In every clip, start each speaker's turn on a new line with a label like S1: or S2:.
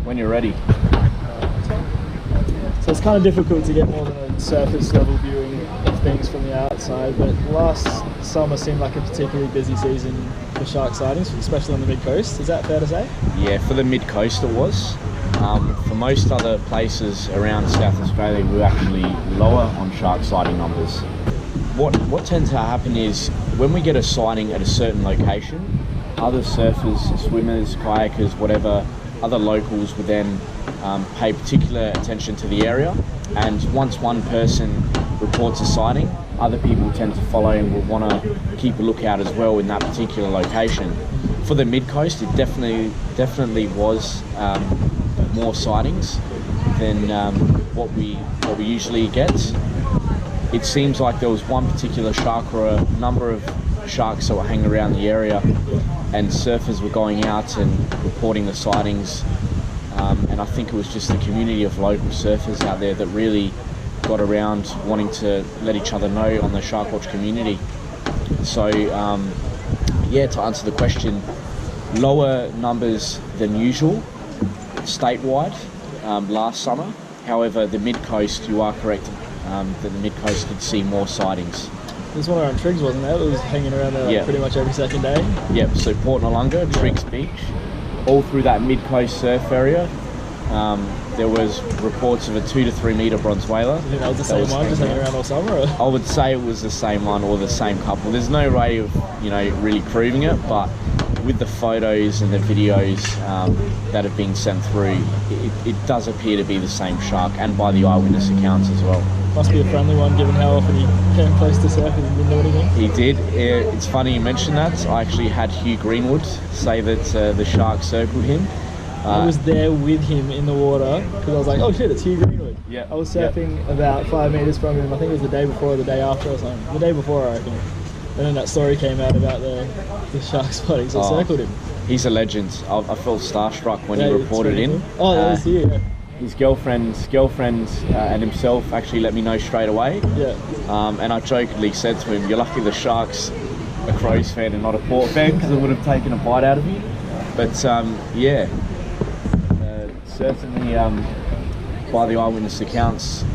S1: When you're ready.
S2: So it's kind of difficult to get more than a surface level viewing of things from the outside, but last summer seemed like a particularly busy season for shark sightings, especially on the mid-coast. Is that fair to say?
S1: Yeah, for the mid-coast it was. For most other places around South Australia, we were actually lower on shark sighting numbers. What tends to happen is when we get a sighting at a certain location, other surfers, swimmers, kayakers, whatever, other locals would then pay particular attention to the area, and once one person reports a sighting, other people tend to follow and will want to keep a lookout as well in that particular location. For the mid-coast, it definitely was more sightings than what we usually get. It seems like there was one particular shark or a number of sharks that were hanging around the area, and surfers were going out and reporting the sightings, and I think it was just the community of local surfers out there that really got around wanting to let each other know on the Shark Watch community. So yeah, to answer the question, lower numbers than usual statewide last summer. However, the mid-coast, you are correct, that the mid-coast did see more sightings.
S2: There's one around Triggs, wasn't there? It was hanging around there like pretty much every second day.
S1: Yep, so Port Noarlunga, Triggs Beach, all through that mid-coast surf area. There was reports of a 2 to 3 metre bronze whaler.
S2: You think that was the same one, just hanging around all summer? Or?
S1: I would say it was the same one or the same couple. There's no way of, really proving it, but with the photos and the videos that have been sent through, it does appear to be the same shark, and by the eyewitness accounts as well.
S2: Must be a friendly one, given how often he came close to surfers and didn't do anything.
S1: He did. It's funny you mentioned that. I actually had Hugh Greenwood say that the shark circled him.
S2: I was there with him in the water because I was like, oh shit, it's Hugh Greenwood.
S1: Yeah.
S2: I was surfing about 5 metres from him. I think it was the day before or the day after or something. The day before, I reckon. And then that story came out about the shark spotting, so I circled him.
S1: He's a legend. I felt starstruck when he reported in.
S2: Oh, that was you, yeah.
S1: His girlfriend and himself actually let me know straight away.
S2: Yeah.
S1: And I jokingly said to him, "You're lucky the shark's a Crows fan and not a Port fan, because it would have taken a bite out of you." But yeah, certainly by the eyewitness accounts,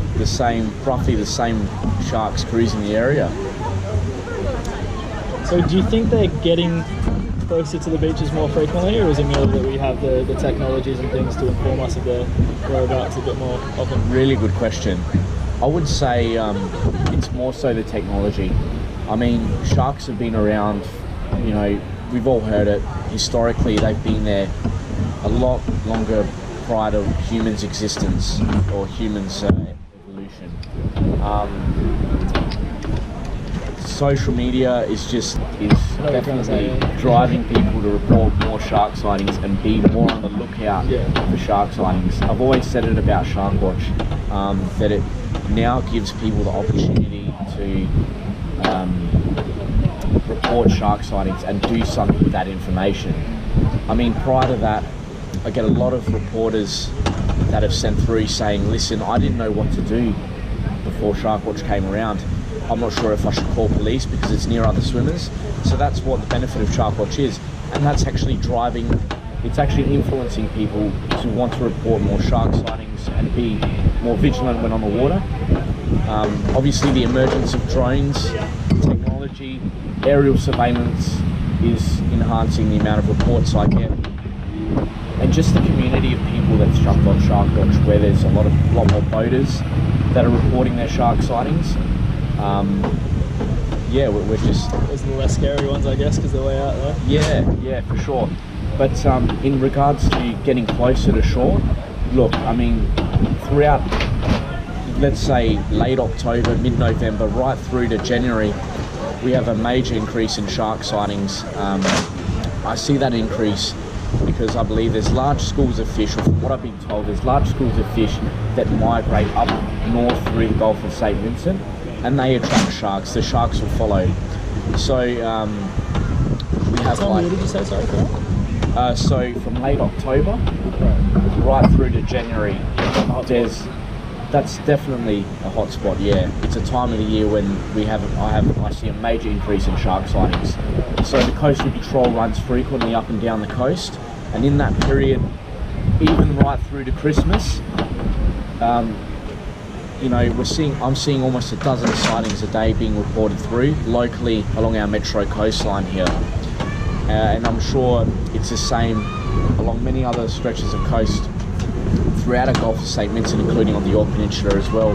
S1: roughly the same sharks cruising the area.
S2: So do you think they're getting closer to the beaches more frequently, or is it merely that we have the technologies and things to inform us of their whereabouts a bit more often?
S1: Really good question. I would say it's more so the technology. I mean, sharks have been around, we've all heard it. Historically, they've been there a lot longer prior to humans' existence or humans' evolution. Social media is definitely driving people to report more shark sightings and be more on the lookout for shark sightings. I've always said it about Shark Watch, that it now gives people the opportunity to report shark sightings and do something with that information. I mean, prior to that, I get a lot of reporters that have sent through saying, listen, I didn't know what to do before Shark Watch came around. I'm not sure if I should call police because it's near other swimmers. So that's what the benefit of Shark Watch is. And that's actually it's actually influencing people to want to report more shark sightings and be more vigilant when on the water. Obviously the emergence of drones, technology, aerial surveillance is enhancing the amount of reports I get. And just the community of people that's jumped on Shark Watch, where there's a lot more boaters that are reporting their shark sightings. Yeah, we're just...
S2: Those are the less scary ones, I guess, because they're way out there.
S1: Yeah, for sure. But in regards to getting closer to shore, look, I mean, throughout, let's say, late October, mid-November, right through to January, we have a major increase in shark sightings. I see that increase because I believe there's large schools of fish, or from what I've been told, there's large schools of fish that migrate up north through the Gulf of St. Vincent, and they attract sharks. The sharks will follow. So we have
S2: what did you say, sorry,
S1: so from late October right through to January, that's definitely a hot spot. Yeah, it's a time of the year when I see a major increase in shark sightings. So the coastal patrol runs frequently up and down the coast, and in that period even right through to Christmas, you know, I'm seeing almost a dozen sightings a day being reported through locally along our metro coastline here, and I'm sure it's the same along many other stretches of coast throughout our Gulf of St. Vincent, including on the York Peninsula as well,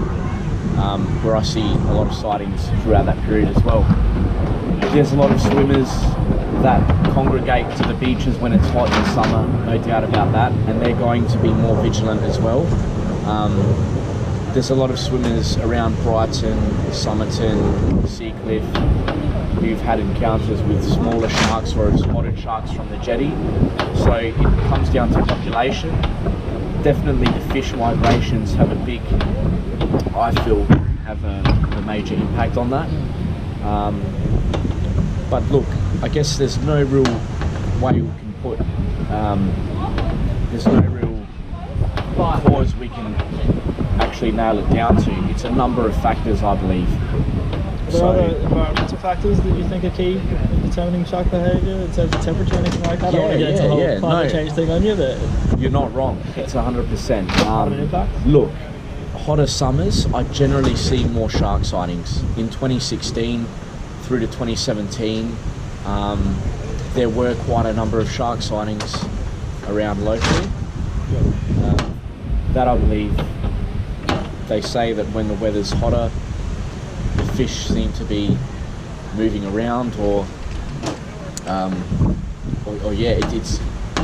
S1: where I see a lot of sightings throughout that period as well. There's a lot of swimmers that congregate to the beaches when it's hot in the summer, no doubt about that, and they're going to be more vigilant as well. There's a lot of swimmers around Brighton, Somerton, Seacliff who've had encounters with smaller sharks or have spotted sharks from the jetty. So it comes down to population. Definitely the fish migrations have a big, I feel, have a major impact on that. But look, I guess there's no real way we can put, there's no real cause we can actually nail it down to. It's a number of factors, I believe.
S2: Are there other environmental factors that you think are key in determining shark behaviour in terms of temperature or anything like that? I don't want to get into the whole climate change thing on you, but
S1: you're not wrong. It's 100%.
S2: Have an impact?
S1: Look, hotter summers, I generally see more shark sightings. In 2016 through to 2017, there were quite a number of shark sightings around locally. That I believe, they say that when the weather's hotter, the fish seem to be moving around, or yeah, it's.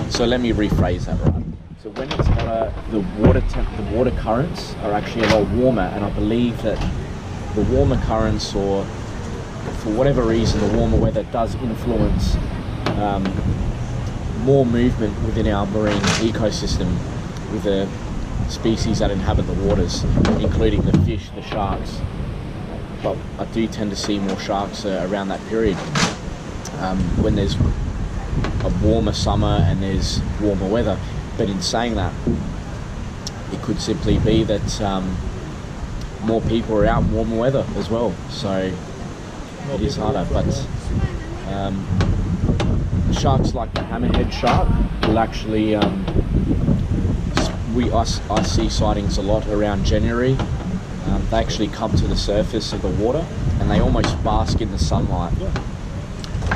S1: So let me rephrase that, right? So when it's hotter, the water currents are actually a lot warmer, and I believe that the warmer currents, or for whatever reason, the warmer weather does influence more movement within our marine ecosystem with the species that inhabit the waters, including the fish, the sharks. But I do tend to see more sharks around that period, when there's a warmer summer and there's warmer weather. But in saying that, it could simply be that more people are out in warmer weather as well, so it is harder. But sharks like the hammerhead shark will actually, I see sightings a lot around January. They actually come to the surface of the water and they almost bask in the sunlight.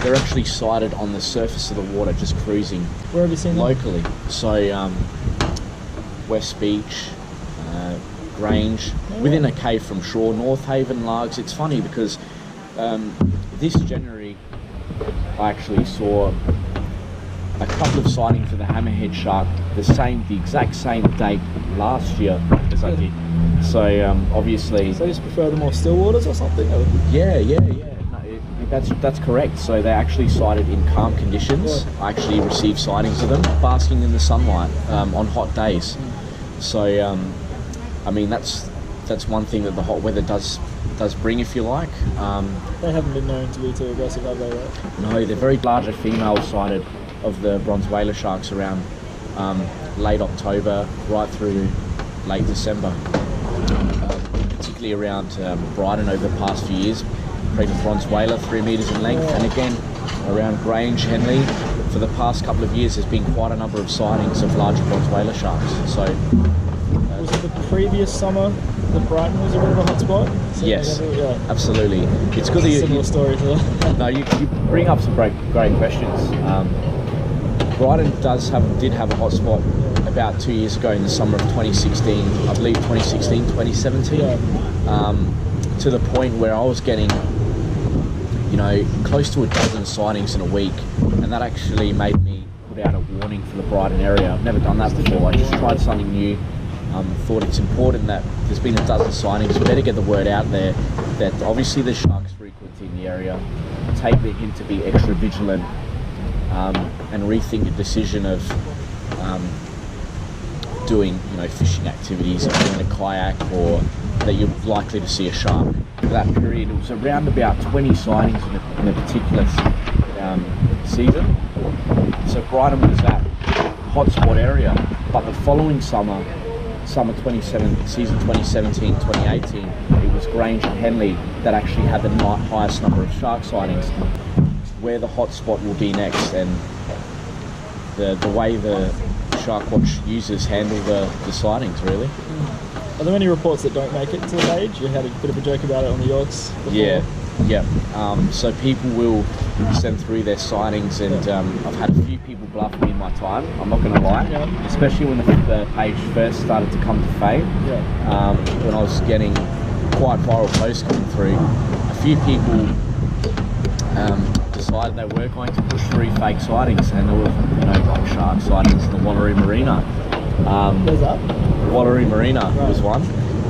S1: They're actually sighted on the surface of the water, just cruising.
S2: Where have you seen them?
S1: Locally. So West Beach, Grange, within a cave from shore, North Haven, Largs. It's funny because this January I actually saw a couple of sightings of the hammerhead shark, the exact same date last year as I did. So obviously,
S2: so they just prefer the more still waters or something? Or?
S1: Yeah. No, that's correct. So they actually sighted in calm conditions. I actually received sightings of them basking in the sunlight on hot days. So I mean, that's one thing that the hot weather does bring, if you like.
S2: They haven't been known to be too aggressive, have they? Right?
S1: No, they're very larger females sighted of the bronze whaler sharks around late October right through late December, particularly around Brighton over the past few years. Pregnant bronze whaler, 3 meters in length, and again around Grange, Henley, for the past couple of years there's been quite a number of sightings of larger bronze whaler sharks. So
S2: was it the previous summer that Brighton was a bit of a hotspot? So
S1: yes,
S2: yeah.
S1: Absolutely. It's good that
S2: similar story to that.
S1: No, you bring up some great questions. Brighton did have a hotspot about 2 years ago in the summer of 2016, I believe 2017. To the point where I was getting, close to a dozen sightings in a week, and that actually made me put out a warning for the Brighton area. I've never done that before. I just tried something new. Thought it's important that there's been a dozen sightings. Better get the word out there that obviously the sharks frequent in the area. Take the hint to be extra vigilant, and rethink the decision of doing fishing activities, if you're in a kayak, or that you're likely to see a shark. For that period, it was around about 20 sightings in a particular season. So Brighton was that hotspot area, but the following summer 27, season 2017, 2018, it was Grange and Henley that actually had the highest number of shark sightings. Where the hotspot will be next, and the way the
S2: Mm.
S1: users handle the sightings, really.
S2: Are there any reports that don't make it to the page? You had a bit of a joke about it on the Yorks before.
S1: Yeah. So people will send through their sightings, and I've had a few people bluff me in my time, I'm not going to lie, especially when the page first started to come to fame. When I was getting quite viral posts coming through, a few people decided they were going to push through fake sightings, and there were shark sightings in the Wallaroo Marina.
S2: Where's that?
S1: Wallaroo Marina was one,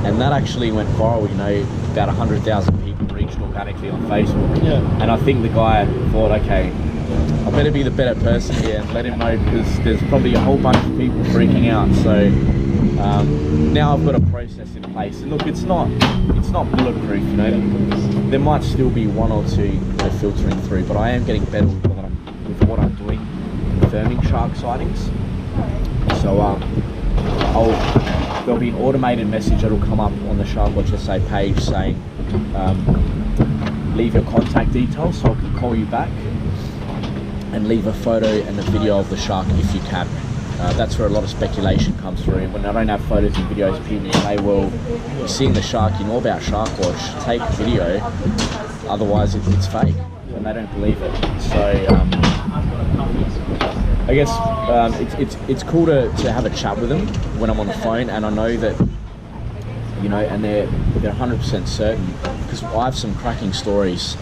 S1: and that actually went viral. About 100,000 people reached organically on Facebook. And I think the guy thought, okay, I better be the better person here and let him know, because there's probably a whole bunch of people freaking out. So now I've got a process in place, and look, it's not bulletproof. There might still be one or two filtering through, but I am getting better with what I'm doing, confirming shark sightings. So there'll be an automated message that'll come up on the Shark Watch SA page saying, leave your contact details so I can call you back, and leave a photo and a video of the shark if you can. That's where a lot of speculation comes through. When I don't have photos and videos, people say, well, you're seeing the shark, you know about Shark Watch, take a video, otherwise it's fake, and they don't believe it. So I guess it's cool to have a chat with them when I'm on the phone, and I know that, and they're 100% certain, because I have some cracking stories.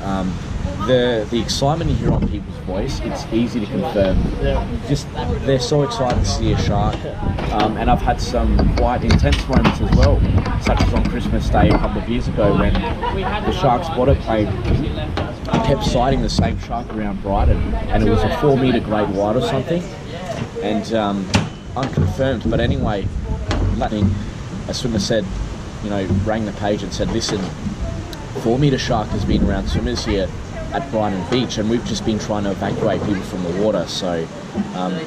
S1: The excitement you hear on people's voice, it's easy to confirm. Just they're so excited to see a shark, and I've had some quite intense moments as well, such as on Christmas Day a couple of years ago, when the shark spotter plane kept sighting the same shark around Brighton, and it was a 4-metre great white or something, and unconfirmed. But anyway, a swimmer said, rang the page and said, listen, 4-metre shark has been around swimmers here at Brighton Beach, and we've just been trying to evacuate people from the water. So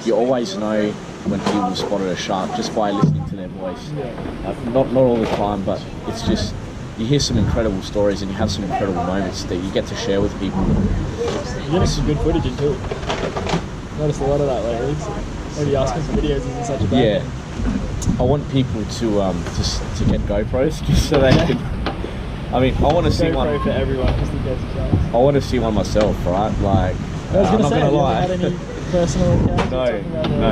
S1: you always know when people have spotted a shark just by listening to their voice. Not all the time, but it's just, you hear some incredible stories and you have some incredible moments that you get to share with people.
S2: You get some good footage into it. Noticed a lot of that lately. So maybe asking for videos isn't such a bad thing.
S1: I want people to get GoPros just so they can. I mean, I want to see one
S2: for everyone, just in case of chance.
S1: I want to see one myself, right? Like, I'm not gonna lie.
S2: Have you had any personal encounters?
S1: No.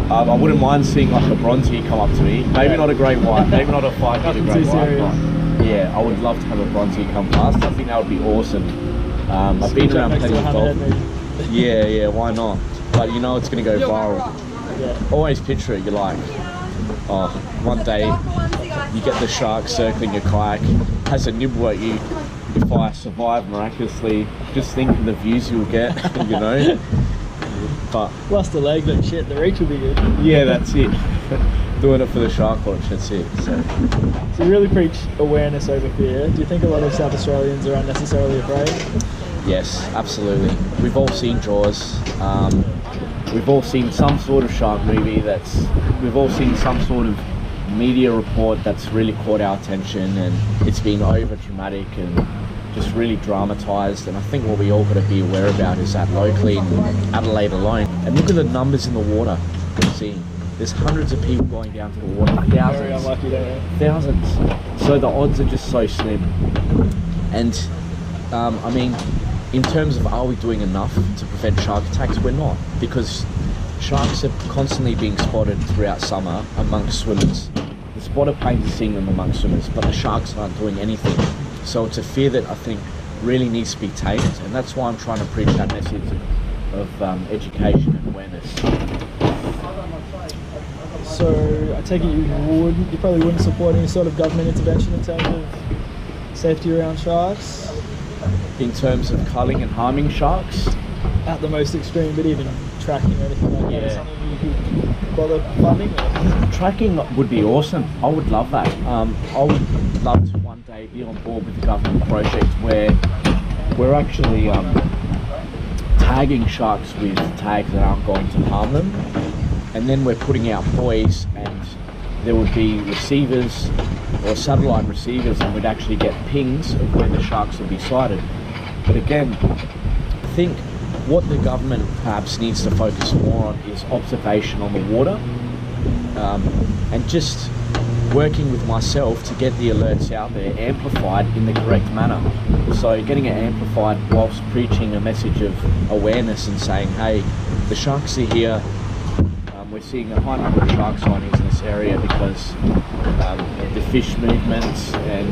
S1: I wouldn't mind seeing like a bronzy come up to me. Maybe not a great white, maybe not a 5-metre great white. But yeah, I would love to have a bronzy come past. I think that would be awesome. I've been around plenty of dolphins. Yeah, why not? But it's going to go viral. Always picture it. You're like, oh, one day you get the shark circling your kayak, has a nibble at you. If I survive miraculously, just think of the views you'll get, But
S2: lost a leg, but shit, the reach will be good.
S1: Yeah, that's it. Doing it for the Shark Watch, that's it. So
S2: you really preach awareness over fear. Do you think a lot of South Australians are unnecessarily afraid?
S1: Yes, absolutely. We've all seen Jaws. We've all seen some sort of shark movie we've all seen some sort of media report that's really caught our attention, and it's been over dramatic and just really dramatised. And I think what we all got to be aware about is that locally in Adelaide alone, and look at the numbers in the water we're seeing. There's hundreds of people going down to the water, thousands.
S2: Very unlucky, don't you?
S1: Thousands. So the odds are just so slim. And I mean, in terms of are we doing enough to prevent shark attacks, we're not, because sharks are constantly being spotted throughout summer amongst swimmers. The spotter planes are seeing them amongst swimmers, but the sharks aren't doing anything. So it's a fear that I think really needs to be tamed, and that's why I'm trying to preach that message of education and awareness.
S2: So I take it you probably wouldn't support any sort of government intervention in terms of safety around sharks?
S1: In terms of culling and harming sharks?
S2: At the most extreme, but even tracking or anything like that, is something you could bother funding?
S1: Tracking would be awesome. I would love that. I would love to one day be on board with a government project where we're actually tagging sharks with tags that aren't going to harm them, and then we're putting out buoys, and there would be receivers or satellite receivers, and we'd actually get pings of where the sharks would be sighted. But again, I think what the government perhaps needs to focus more on is observation on the water, and just working with myself to get the alerts out there amplified in the correct manner. So getting it amplified whilst preaching a message of awareness and saying, hey, the sharks are here. We're seeing a high number of shark sightings in this area because the fish movements, and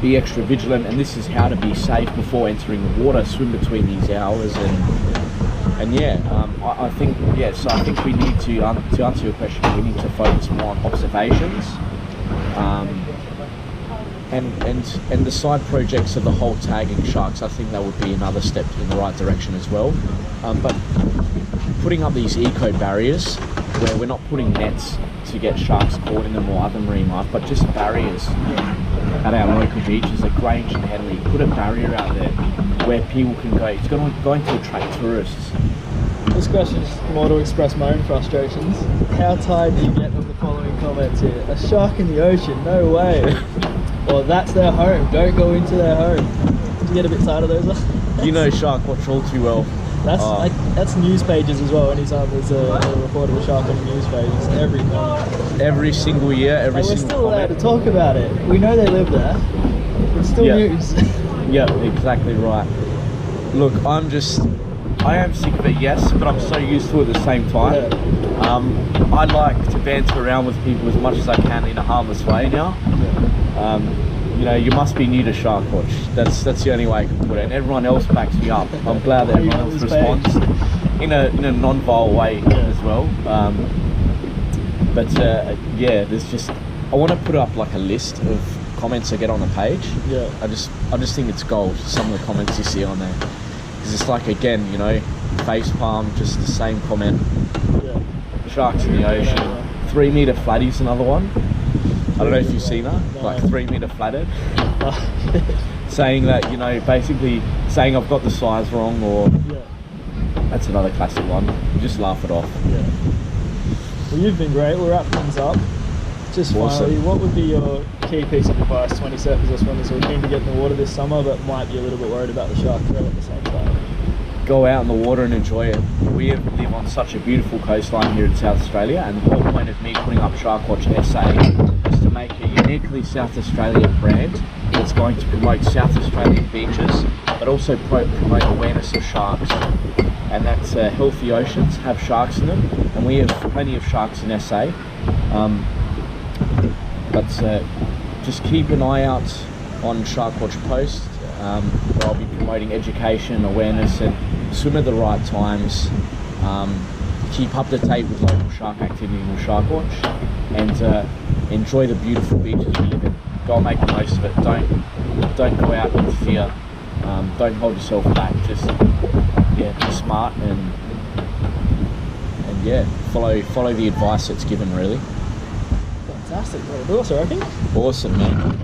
S1: be extra vigilant, and this is how to be safe before entering the water, swim between these hours, and I think so I think we need to answer your question, we need to focus more on observations, and the side projects of the whole tagging sharks. I think that would be another step in the right direction as well, but putting up these eco barriers where we're not putting nets to get sharks caught in them or other marine life, but just barriers at our local beaches at Grange and Henley. Put a barrier out there where people can go. It's going to attract tourists.
S2: This question is more to express my own frustrations. How tired do you get of the following comments here? A shark in the ocean? No way. Well, that's their home. Don't go into their home. Do you get a bit tired of those?
S1: You know Shark Watch all too well.
S2: That's news pages as well. Anytime there's a report of a shark on the news pages,
S1: every single year,
S2: we're still allowed to talk about it. We know they live there. It's still news.
S1: Yeah, exactly right. Look, I am sick of it, yes, but I'm so used to it at the same time. Yeah. I like to banter around with people as much as I can in a harmless way now. Yeah. You must be new to Shark Watch. That's the only way I can put it. And everyone else backs me up. I'm glad that everyone else responds in a non-vile way as well. There's just, I want to put up like a list of comments I get on the page. Yeah. I just think it's gold, some of the comments you see on there. Because it's like, again, face palm, just the same comment. Yeah. Sharks in the ocean. 3 meter flatty's another one. I don't know if you've seen her, like 3 meter flathead, saying that, basically saying I've got the size wrong, or that's another classic one. You just laugh it off. Yeah.
S2: Well, you've been great. We'll wrap things up. Just finally, what would be your key piece of advice to any surfers or swimmers who are keen to get in the water this summer but might be a little bit worried about the shark threat at the same time?
S1: Go out in the water and enjoy it. We live on such a beautiful coastline here in South Australia, and the whole point of me putting up Shark Watch SA is to make a uniquely South Australian brand that's going to promote South Australian beaches, but also promote awareness of sharks. And that's healthy oceans have sharks in them, and we have plenty of sharks in SA. Just keep an eye out on Shark Watch posts, where I'll be promoting education, awareness, and swim at the right times. Keep up to date with local shark activity with Shark Watch, and enjoy the beautiful beaches we live in. Go and make the most of it. Don't go out in fear. Don't hold yourself back. Just be smart and follow the advice that's given. Really.
S2: Fantastic. Well, awesome, I think.
S1: Awesome, man.